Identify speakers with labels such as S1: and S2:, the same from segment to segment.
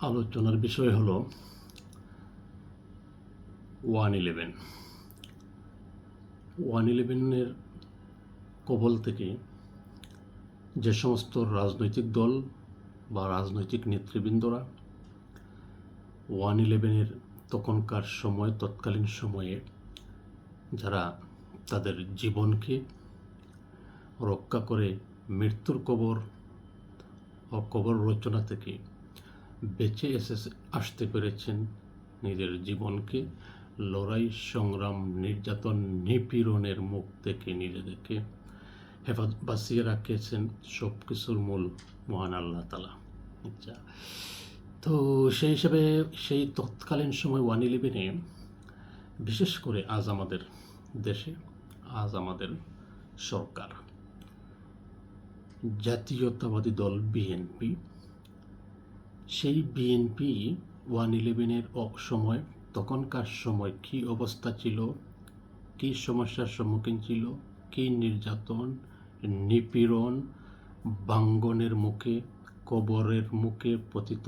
S1: আলোচনার বিষয় হলো 111। 111-এর কবল থেকে যে সমস্ত রাজনৈতিক দল বা রাজনৈতিক নেতৃবৃন্দরা 111-এর তৎকালীন সময়ে যারা তাদের জীবনকে রক্ষা করে মৃত্যুর কবর ও কবর রচনা থেকে বেঁচে আসতে পেরেছেন, নিজের জীবনকে লড়াই, সংগ্রাম, নির্যাতন, নিপীড়নের মুখ থেকে নিজেদেরকে বাঁচিয়ে রাখিয়েছেন সব কিছুর মূল মহান আল্লাহ তাআলা। আচ্ছা, তো সেই হিসাবে সেই তৎকালীন সময় 111-এ বিশেষ করে আজ আমাদের দেশে, আজ আমাদের সরকার, জাতীয়তাবাদী দল বিএনপি, সেই বিএনপি 111-এর সময়, তখনকার সময় কী অবস্থা ছিল, কী সমস্যার সম্মুখীন ছিল, কী নির্যাতন, নিপীড়ন, ভাঙ্গনের মুখে, কবরের মুখে পতিত,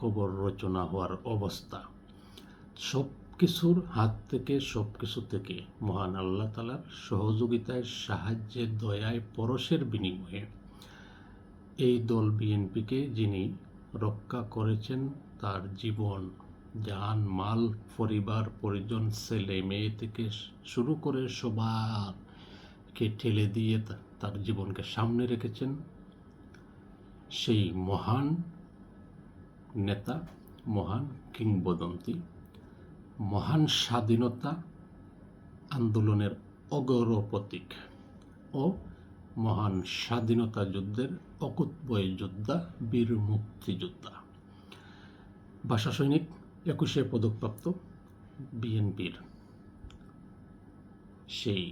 S1: কবর রচনা হওয়ার অবস্থা, সব কিছুর হাত থেকে, সব কিছু থেকে মহান আল্লাহ তাআলার সহযোগিতায়, সাহায্যে, দয়ায়, পরশের বিনিময়ে এই দল বিএনপিকে যিনি রক্ষা করেছেন, তার জীবন, জান, মাল, পরিবার, পরিজন, ছেলে মেয়ে থেকে শুরু করে সবাইকে ঠেলে দিয়ে তার জীবনকে সামনে রেখেছেন সেই মহান নেতা, মহান কিংবদন্তি, মহান স্বাধীনতা আন্দোলনের অগ্র প্রতীক ও মহান স্বাধীনতা যুদ্ধের অকুতোভয় যোদ্ধা, বীর মুক্তিযোদ্ধা, ভাষা সৈনিক, 21শে পদকপ্রাপ্ত বিএনপির সেই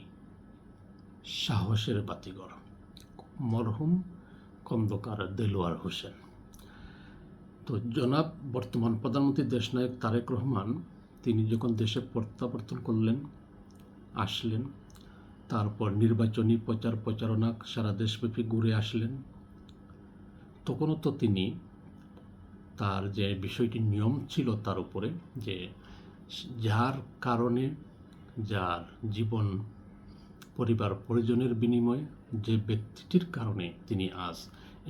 S1: সাহসের বাতিঘর মরহুম খন্দকার দেলোয়ার হোসেন। তো জনাব বর্তমান প্রধানমন্ত্রী দেশনায়ক তারেক রহমান, তিনি যখন দেশে প্রত্যাবর্তন করলেন, আসলেন, তারপর নির্বাচনী প্রচার প্রচারণা সারা দেশব্যাপী ঘুরে আসলেন, তখনও তো তিনি তার যে বিষয়টি নিয়ম ছিল তার উপরে, যে যার কারণে, যার জীবন, পরিবার, পরিজনের বিনিময়ে, যে ব্যক্তিটির কারণে তিনি আজ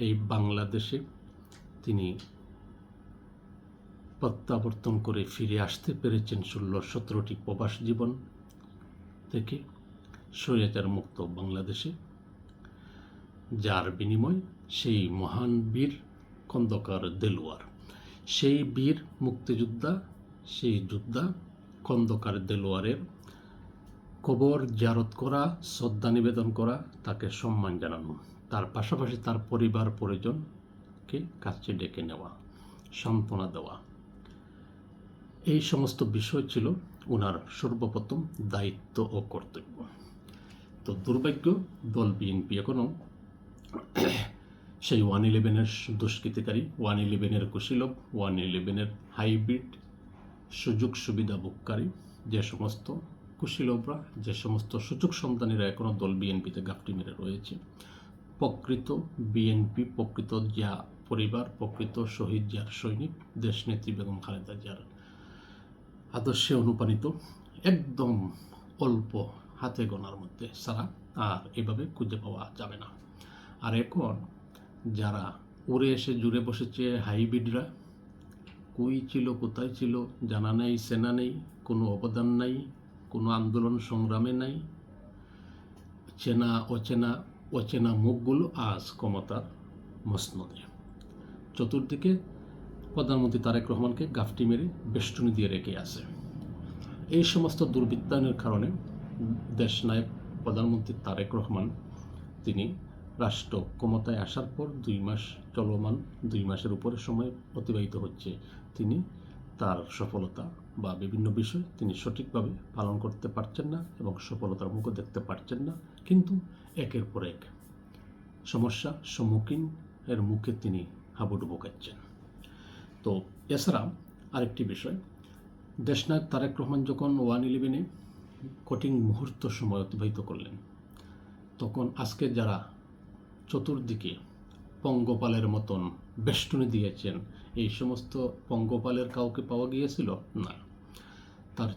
S1: এই বাংলাদেশে তিনি প্রত্যাবর্তন করে ফিরে আসতে পেরেছেন 16-17টি প্রবাস জীবন থেকে স্বৈরাচার মুক্ত বাংলাদেশে, যার বিনিময় সেই মহান বীর খন্দকার দেলোয়ার, সেই বীর মুক্তিযোদ্ধা, সেই যোদ্ধা খন্দকার দেলোয়ারের কবর জিয়ারত করা, শ্রদ্ধা নিবেদন করা, তাকে সম্মান জানানো, তার পাশাপাশি তার পরিবার পরিজনকে কাছে ডেকে নেওয়া, সান্ত্বনা দেওয়া, এই সমস্ত বিষয় ছিল ওনার সর্বপ্রথম দায়িত্ব ও কর্তব্য। তো দুর্ভাগ্য, দল বিএনপি এখনও সেই 111-এর দুষ্কৃতিকারী, 111-এর কুশীলব, 111-এর হাইব্রিড সুযোগ সুবিধা ভোগকারী যে সমস্ত কুশীলবরা, যে সমস্ত সুযোগ সন্তানীরা এখনও দল বিএনপিতে গাপটি মেরে রয়েছে, প্রকৃত বিএনপি, প্রকৃত জিয়া পরিবার, প্রকৃত শহীদ জিয়ার সৈনিক, দেশনেত্রী বেগম খালেদা জিয়ার আদর্শে অনুপ্রাণিত একদম অল্প হাতে গোনার মধ্যে ছাড়া আর এভাবে খুঁজে পাওয়া যাবে না। আর এখন যারা উড়ে এসে জুড়ে বসেছে হাইব্রিডরা, কই ছিল, কোথায় ছিল জানা নেই, সেনা নেই, কোনো অবদান নাই, কোনো আন্দোলন সংগ্রামে নাই, চেনা অচেনা অচেনা মুখগুলো আজ ক্ষমতার মসনদে, চতুর্দিকে প্রধানমন্ত্রী তারেক রহমানকে গাফটি মেরে বেষ্টনী দিয়ে রেখে আছে। এই সমস্ত দুর্বৃত্তায়নের কারণে দেশনায়ক প্রধানমন্ত্রী তারেক রহমান, তিনি রাষ্ট্র ক্ষমতায় আসার পর 2 মাস চলমান, 2 মাসের উপরে সময় অতিবাহিত হচ্ছে, তিনি তার সফলতা বা বিভিন্ন বিষয় তিনি সঠিকভাবে পালন করতে পারছেন না এবং সফলতার মুখও দেখতে পারছেন না, কিন্তু একের পর এক সমস্যা সম্মুখীন এর মুখে তিনি হাবুডুবু খাচ্ছেন। তো এছাড়া আরেকটি বিষয়, দেশনায়ক তারেক রহমান যখন 111-এ কঠিন মুহূর্ত সময় অতিবাহিত করলেন, তখন আজকে যারা চতুর্দিকে পঙ্গপালের মতন বেষ্টনী দিয়েছেন, এই সমস্ত পঙ্গপালের কাউকে পাওয়া গিয়েছিল না। তার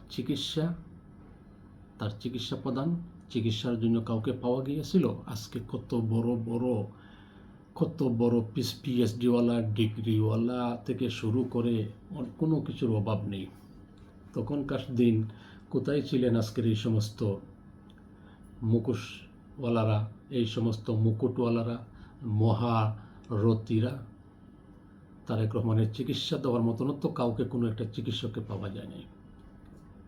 S1: চিকিৎসা প্রদান, চিকিৎসার জন্য কাউকে পাওয়া গিয়েছিল। আজকে কত বড় পিএইচডিওয়ালা, ডিগ্রিওয়ালা থেকে শুরু করে কোনো কিছুর অভাব নেই। তখনকার দিন কোথায় ছিলেন আজকের এই সমস্ত মুখোশওয়ালারা, এই সমস্ত মুকুটওয়ালারা, মহারথীরা? তারেক রহমানের চিকিৎসা দেওয়ার মতন তো কাউকে, কোনো একটা চিকিৎসককে পাওয়া যায় নাই।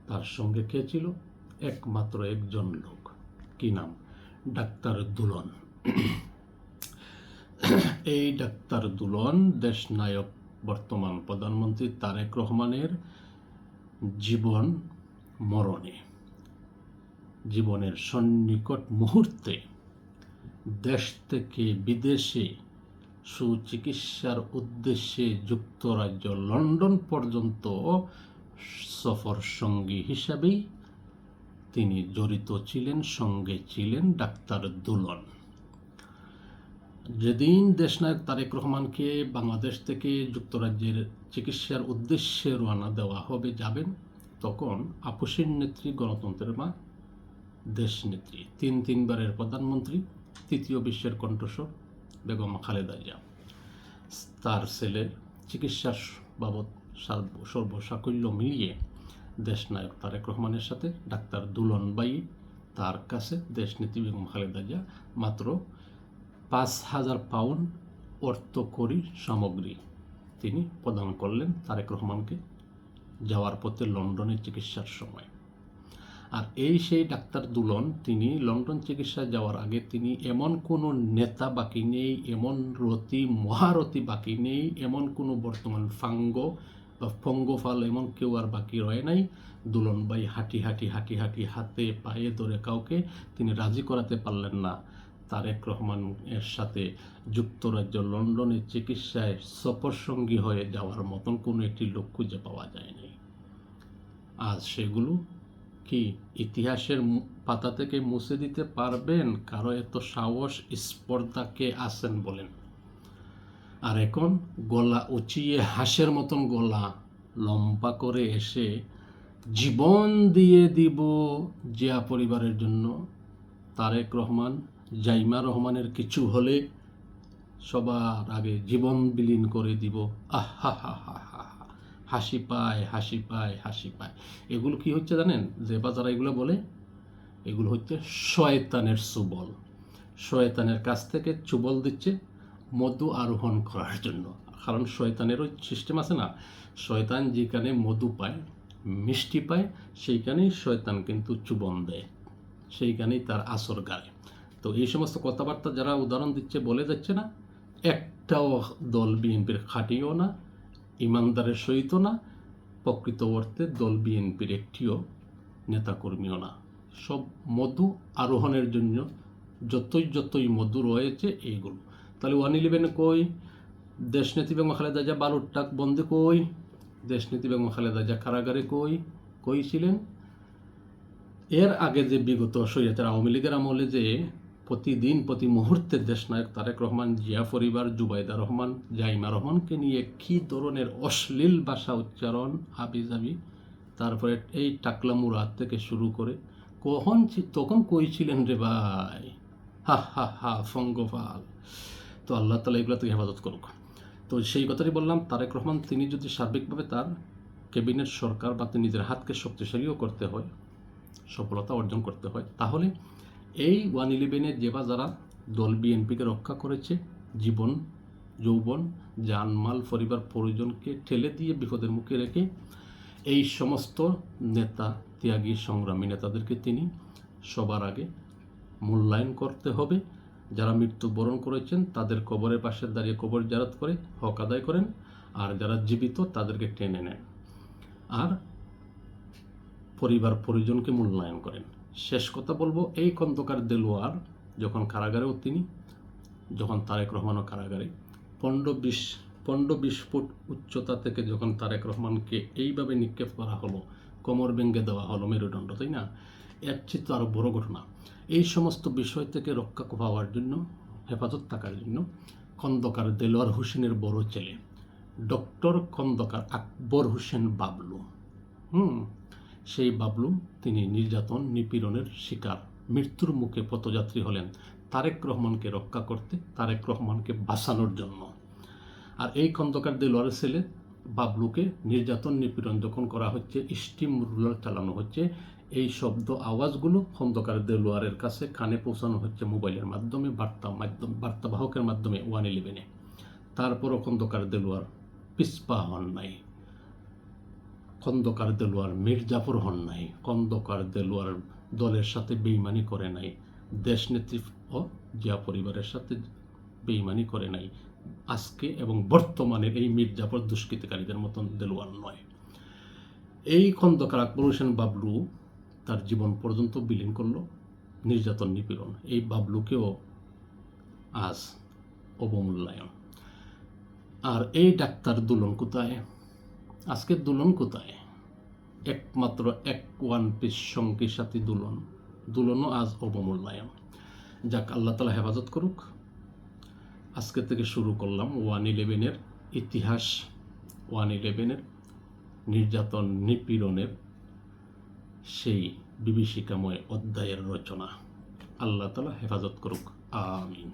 S1: তার সঙ্গে কে ছিল? একমাত্র একজন লোক। কি নাম? ডাক্তার দুলন। এই ডাক্তার দুলন দেশনায়ক বর্তমান প্রধানমন্ত্রী তারেক রহমানের জীবন মরণে, জীবনের সন্নিকট মুহূর্তে দেশ থেকে বিদেশে সুচিকিৎসার উদ্দেশ্যে যুক্তরাজ্য লন্ডন পর্যন্ত সফর সঙ্গী হিসাবেই তিনি জড়িত ছিলেন, সঙ্গে ছিলেন ডাক্তার দুলন। যেদিন দেশনায়ক তারেক রহমানকে বাংলাদেশ থেকে যুক্তরাজ্যের চিকিৎসার উদ্দেশ্যে রওনা দেওয়া হবে, যাবেন, তখন আপসীর নেত্রী, গণতন্ত্রের মা, দেশনেত্রী, তিনবারের প্রধানমন্ত্রী, তৃতীয় বিশ্বের কণ্ঠস্বর বেগম খালেদা জিয়া, তার ছেলের চিকিৎসার বাবদ সর্বসাকল্য মিলিয়ে দেশনায়ক তারেক রহমানের সাথে ডাক্তার দুলন বাই, তার কাছে দেশনেত্রী বেগম খালেদা জিয়া মাত্র 5,000 পাউন্ড অর্থকরী সামগ্রী তিনি প্রদান করলেন তারেক রহমানকে যাওয়ার পথে লন্ডনে চিকিৎসার সময়। আর সেই ডাক্তার দুলন, তিনি লন্ডন চিকিৎসায় যাওয়ার আগে তিনি এমন কোনো নেতা বাকি নেই, এমন মহারথী বাকি নেই, এমন কোনো বর্তমান বা পঙ্গপাল এমন কেউ আর বাকি রয়ে নাই। দুলন ভাই হাঁটি হাতে পায়ে ধরে কাউকে তিনি রাজি করাতে পারলেন না তারেক রহমানের সাথে যুক্তরাজ্য লন্ডনের চিকিৎসায় সফরসঙ্গী হয়ে যাওয়ার মতন কোনো একটি লোক খুঁজে পাওয়া যায়নি। আজ সেগুলো কি ইতিহাসের পাতা থেকে মুছে দিতে পারবেন? কারো এত সাহস, স্পর্ধা কে আছেন বলেন? আর এখন গলা উঁচিয়ে হাঁসের মতন গলা লম্বা করে এসে জীবন দিয়ে দিব জিয়া পরিবারের জন্য, তারেক রহমান, জাইমা রহমানের কিছু হলে সবার আগে জীবন বিলীন করে দিব, হাসি পায়। এগুলো কি হচ্ছে জানেন? যে বাজারা এগুলো বলে, এগুলো হচ্ছে শয়তানের সুবল। শয়তানের কাছ থেকে চুবল দিচ্ছে মধু আরোহণ করার জন্য। কারণ শয়তানেরও সিস্টেম আছে না, শয়তান যেখানে মধু পায়, মিষ্টি পায়, সেইখানেই শয়তান কিন্তু চুবন দেয়, সেইখানেই তার আসর গায়। তো এই সমস্ত কথাবার্তা যারা উদাহরণ দিচ্ছে, বলে যাচ্ছে না, একটাও দল বিএনপির খাটিও না, ইমানদারের সহিত না, প্রকৃত অর্থে দল বিএনপির একটিও নেতাকর্মীও না। সব মধু আরোহণের জন্য যতই মধু রয়েছে এইগুলো। তাহলে 111 কই? দেশনেত্রী বেগম খালেদা জিয়া বালুরটাক বন্দে কই? দেশনেত্রী বেগম খালেদা জিয়া কারাগারে কই ছিলেন? এর আগে যে বিগত স্বৈরাচার আওয়ামী লীগের আমলে যে প্রতিদিন প্রতি মুহূর্তে দেশনায়ক তারেক রহমান, জিয়া পরিবার, জুবাইদা রহমান, জাইমা রহমানকে নিয়ে কী ধরনের অশ্লীল ভাষা উচ্চারণ, হাবিজাবি, তারপরে এই টাকলা মুরাদ থেকে শুরু করে তখন কই ছিলেন রে ভাই? ফঙ্গপাল। তো আল্লাহ তাআলা এগুলো থেকে হেফাজত করুক। তো সেই কথাটি বললাম, তারেক রহমান তিনি যদি সার্বিকভাবে তার ক্যাবিনেট সরকার বা নিজের হাতকে শক্তিশালীও করতে হয়, সফলতা অর্জন করতে হয়, তাহলে এই 111-এ যারা দল বিএনপিকে রক্ষা করেছে, জীবন যৌবন জানমাল পরিবার পরিজনকে ঠেলে দিয়ে বিপদের মুখে রেখে, এই সমস্ত নেতা, ত্যাগী সংগ্রামী নেতাদেরকে তিনি সবার আগে মূল্যায়ন করতে হবে। যারা মৃত্যুবরণ করেছেন তাদের কবরের পাশে দাঁড়িয়ে কবর জিয়ারত করে হক আদায় করেন, আর যারা জীবিত তাদেরকে টেনে নেন, আর পরিবার পরিজনকে মূল্যায়ন করেন। শেষ কথা বলবো, এই খন্দকার দেলোয়ার যখন কারাগারেও তিনি, যখন তারেক রহমানও কারাগারে, 15-20 ফুট উচ্চতা থেকে যখন তারেক রহমানকে এইভাবে নিক্ষেপ করা হলো, কোমর ভেঙে দেওয়া হলো মেরুদণ্ড, তাই না? এর চেয়ে তো আরও বড় ঘটনা। এই সমস্ত বিষয় থেকে রক্ষা পাওয়ার জন্য, হেফাজত থাকার জন্য খন্দকার দেলোয়ার হোসেনের বড় ছেলে ডক্টর খন্দকার আকবর হোসেন বাবলু। সেই বাবলু তিনি নির্যাতন নিপীড়নের শিকার, মৃত্যুর মুখে পথযাত্রী হলেন তারেক রহমানকে রক্ষা করতে, তারেক রহমানকে বাঁচানোর জন্য। আর এই খন্দকার দেলোয়ারের ছেলে বাবলুকে নির্যাতন নিপীড়ন যখন করা হচ্ছে, স্টিম রুলার চালানো হচ্ছে, এই শব্দ আওয়াজগুলো খন্দকার দেলোয়ারের কাছে কানে পৌঁছানো হচ্ছে মোবাইলের মাধ্যমে, বার্তাবাহকের মাধ্যমে 111-এ। তারপরও খন্দকার দেলোয়ার পিছপা হন নাই, খন্দকার দেলোয়ার মির্জাফর হন নাই, খন্দকার দেলোয়ার দলের সাথে বেইমানি করে নাই, দেশনেত্রী ও জিয়া পরিবারের সাথে বেইমানি করে নাই। আজকে এবং বর্তমানে এই মির্জাফর দুষ্কৃতিকারীদের মতন দেলোয়ার নয়। এই খন্দকার আকবর হোসেন বাবলু তার জীবন পর্যন্ত বিলীন করলো নির্যাতন নিপীড়ন। এই বাবলুকেও আজ অবমূল্যায়ন। আর এই ডাক্তার দুলন কোথায়? আজকের দুলন কোথায়? একমাত্র ওয়ান পিস সঙ্গী সাথী দুলনও আজ অবমূল্যায়ন। যাক, আল্লাহ তাআলা হেফাজত করুক। আজকে থেকে শুরু করলাম 111-এর ইতিহাস, 111-এর নির্যাতন নিপীড়নের সেই বিভীষিকাময় অধ্যায়ের রচনা। আল্লাহ তাআলা হেফাজত করুক, আমিন।